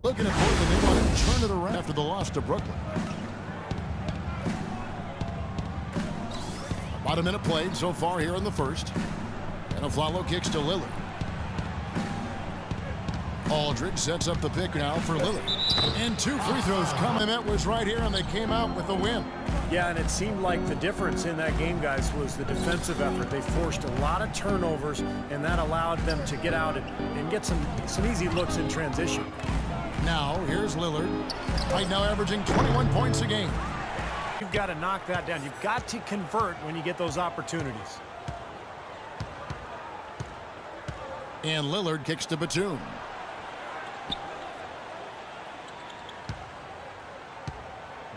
Looking at Portland, they want to turn it around after the loss to Brooklyn. About a minute played so far here in the first. And a follow kicks to Lillard. Aldridge sets up the pick now for Lillard. And 2 free throws coming. That was right here, and they came out with a win. Yeah, and it seemed like the difference in that game, guys, was the defensive effort. They forced a lot of turnovers, and that allowed them to get out and get some easy looks in transition. Now, here's Lillard. Right now averaging 21 points a game. You've got to knock that down. You've got to convert when you get those opportunities. And Lillard kicks to Batum.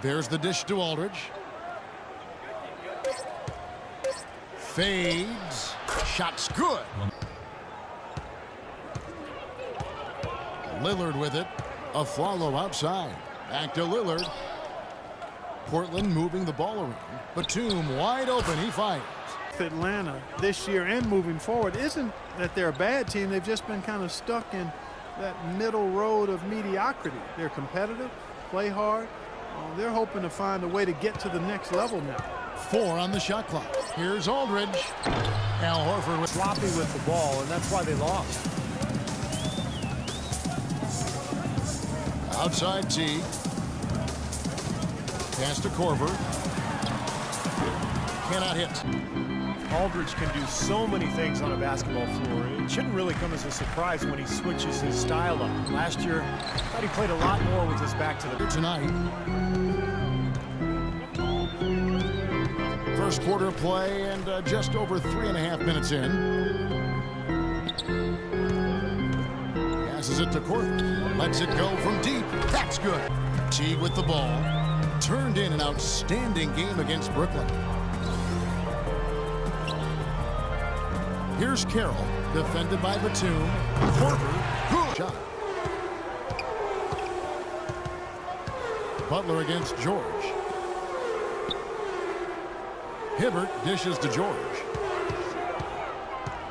There's the dish to Aldridge. Fades. Shot's good. Lillard with it. A follow outside. Back to Lillard. Portland moving the ball around. Batum wide open. He fires. Atlanta this year and moving forward isn't that they're a bad team. They've just been kind of stuck in that middle road of mediocrity. They're competitive, play hard. They're hoping to find a way to get to the next level now. 4 on the shot clock. Here's Aldridge. Al Horford was Sloppy with the ball, and that's why they lost. outside T. Pass to Korver. Cannot hit. Aldridge can do so many things on a basketball floor. It shouldn't really come as a surprise when he switches his style up. Last year, I thought he played a lot more with his back to the tonight. First quarter play and just over 3.5 minutes in. Passes it to Korver. Lets it go from deep. That's good. Teague with the ball. Turned in an outstanding game against Brooklyn. Here's Carroll, defended by Batum. Korver, good shot. Butler against George. Hibbert dishes to George.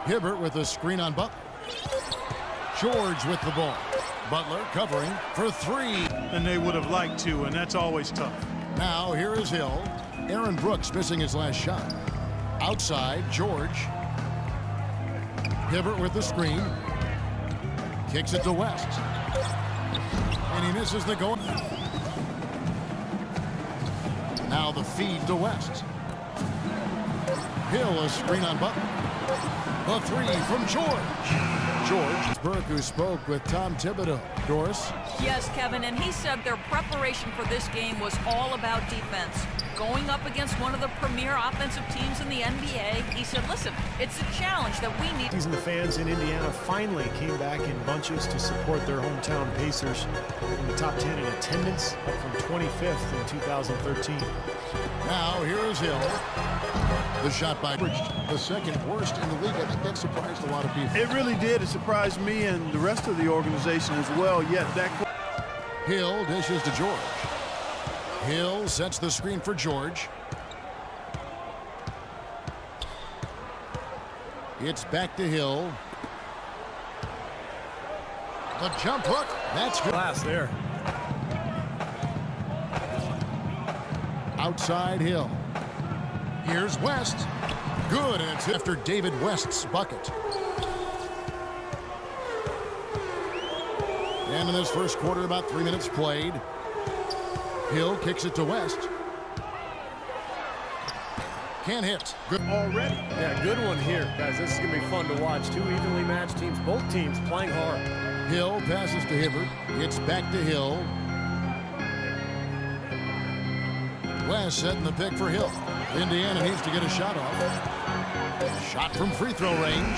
Hibbert with a screen on Butler. George with the ball. Butler covering for three. And they would have liked to, and that's always tough. Now here is Hill. Aaron Brooks missing his last shot. Outside, George. Hibbert with the screen. Kicks it to West. And he misses the goal. Now the feed to West. Hill a screen on Butler. The three from George. George Burke, who spoke with Tom Thibodeau. Doris? Yes, Kevin, and he said their preparation for this game was all about defense. Going up against one of the premier offensive teams in the NBA, he said, listen, it's a challenge that we need. The fans in Indiana finally came back in bunches to support their hometown Pacers in the top 10 in attendance, up from 25th in 2013. Now here is Hill. The shot by Bridge, the second worst in the league. I think that surprised a lot of people. It really did. It surprised me and the rest of the organization as well. Yet that Hill dishes to George. Hill sets the screen for George. It's back to Hill. The jump hook. That's good. Class there. Outside Hill. Here's West. Good, and it's after David West's bucket. And in this first quarter, about 3 minutes played. Hill kicks it to West. Can't hit. Good Already. Yeah, good one here. Guys, this is going to be fun to watch. Two evenly matched teams, both teams playing hard. Hill passes to Hibbert. It's back to Hill. West setting the pick for Hill. Indiana needs to get a shot off. Shot from free throw range.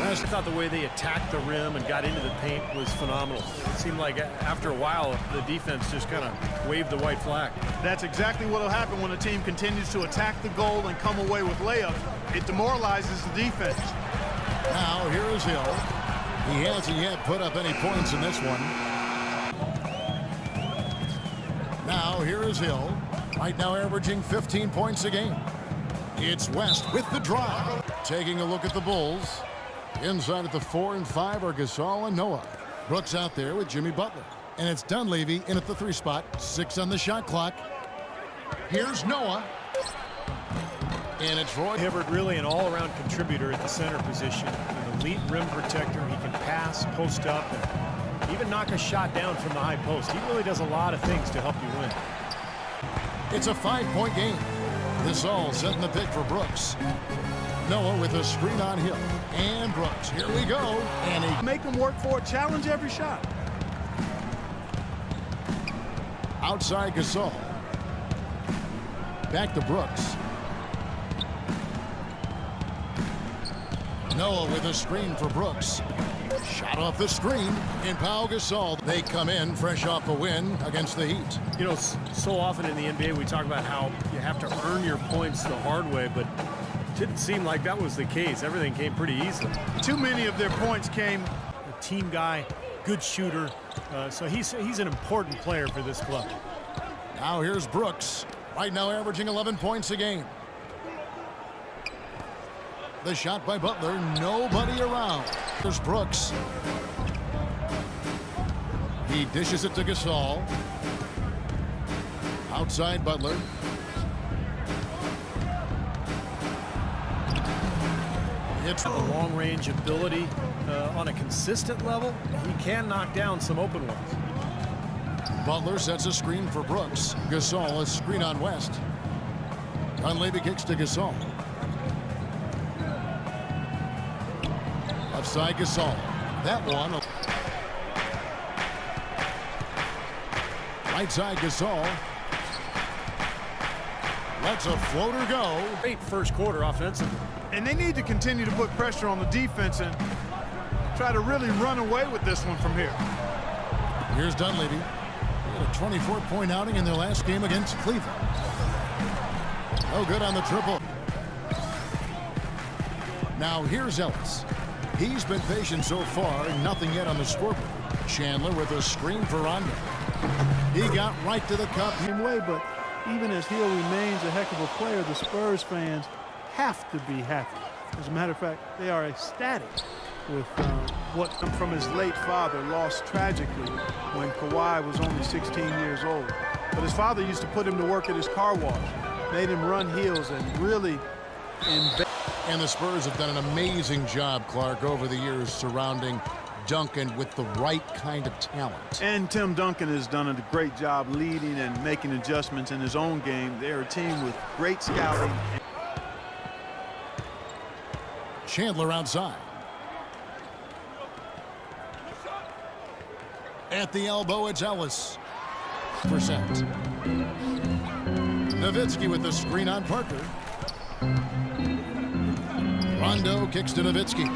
West, I thought the way they attacked the rim and got into the paint was phenomenal. It seemed like after a while, the defense just kind of waved the white flag. That's exactly what will happen when a team continues to attack the goal and come away with layups. It demoralizes the defense. Now here is Hill. He hasn't yet put up any points in this one. Now here is Hill. Right now averaging 15 points a game. It's West with the drive. Taking a look at the Bulls. Inside at the 4 and 5 are Gasol and Noah. Brooks out there with Jimmy Butler. And it's Dunleavy in at the 3 spot. 6 on the shot clock. Here's Noah. And it's Roy Hibbert, really an all-around contributor at the center position. An elite rim protector. He can pass, post up, and even knock a shot down from the high post. He really does a lot of things to help you win. It's a 5-point game. Gasol setting the pick for Brooks. Noah with a screen on Hill. And Brooks. Here we go. And he Make them work for it. Challenge every shot. outside Gasol. Back to Brooks. Noah with a screen for Brooks. Shot off the screen. And Pau Gasol. They come in fresh off a win against the Heat. You know, so often in the NBA we talk about how you have to earn your points the hard way, but it didn't seem like that was the case. Everything came pretty easily. Too many of their points came. A team guy, good shooter, so he's an important player for this club. Now here's Brooks. Right now averaging 11 points a game. The shot by Butler. Nobody around. There's Brooks. He dishes it to Gasol. Outside Butler. It's The long-range ability on a consistent level, he can knock down some open ones. Butler sets a screen for Brooks. Gasol a screen on West. Dunleavy kicks to Gasol. Left side Gasol. That one. Right side Gasol. Lets a floater go. Great first quarter offensively. And they need to continue to put pressure on the defense and try to really run away with this one from here. Here's Dunleavy. They had a 24-point outing in their last game against Cleveland. No good on the triple. Now here's Ellis. He's been patient so far, nothing yet on the scoreboard. Chandler with a screen for Rondo. He got right to the cup. Same way, but even as Hill remains a heck of a player, the Spurs fans have to be happy. As a matter of fact, they are ecstatic with what from his late father, lost tragically when Kawhi was only 16 years old. But his father used to put him to work at his car wash, made him run heels and really And the Spurs have done an amazing job, Clark, over the years surrounding Duncan with the right kind of talent. And Tim Duncan has done a great job leading and making adjustments in his own game. They're a team with great scouting. Chandler outside. At the elbow, it's Ellis. Percent. Nowitzki with the screen on Parker. Rondo kicks to Nowitzki.